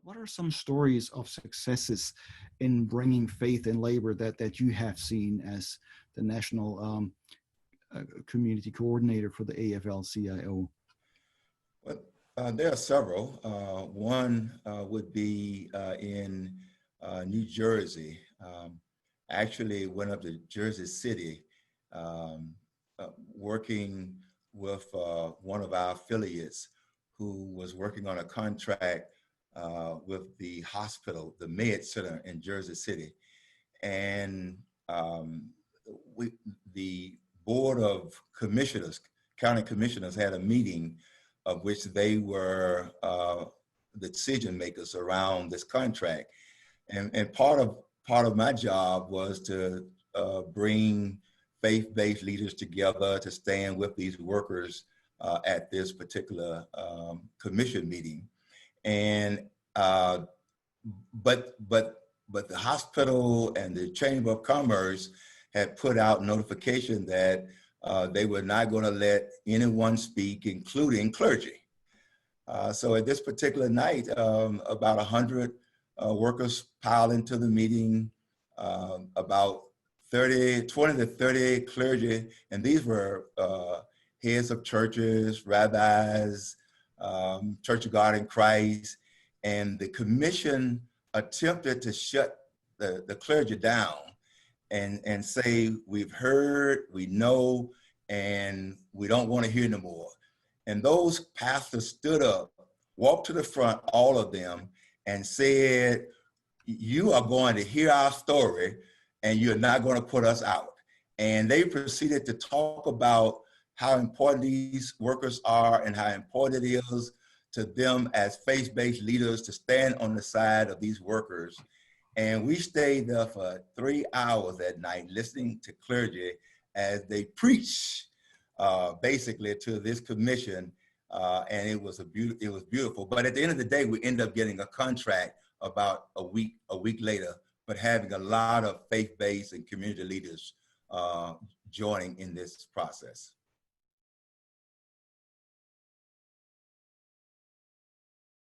What are some stories of successes in bringing faith in labor that you have seen as the national community coordinator for the AFL-CIO? Well, there are several. One would be in New Jersey. Actually went up to Jersey City, working with one of our affiliates who was working on a contract with the hospital, the Med Center in Jersey City. And the Board of Commissioners, county commissioners, had a meeting of which they were the decision makers around this contract. And part of my job was to bring faith-based leaders together to stand with these workers at this particular commission meeting. And but the hospital and the Chamber of Commerce had put out notification that they were not going to let anyone speak, including clergy. So at this particular night, about 100 workers piled into the meeting, about 20 to 30 clergy, and these were heads of churches, rabbis, Church of God in Christ, and the commission attempted to shut the clergy down and say, we've heard, we know, and we don't want to hear no more. And those pastors stood up, walked to the front, all of them, and said, you are going to hear our story and you're not going to put us out. And they proceeded to talk about how important these workers are and how important it is to them as faith-based leaders to stand on the side of these workers. And we stayed there for 3 hours that night listening to clergy as they preach basically to this commission. And it was beautiful. But at the end of the day, we ended up getting a contract about a week later, but having a lot of faith-based and community leaders joining in this process.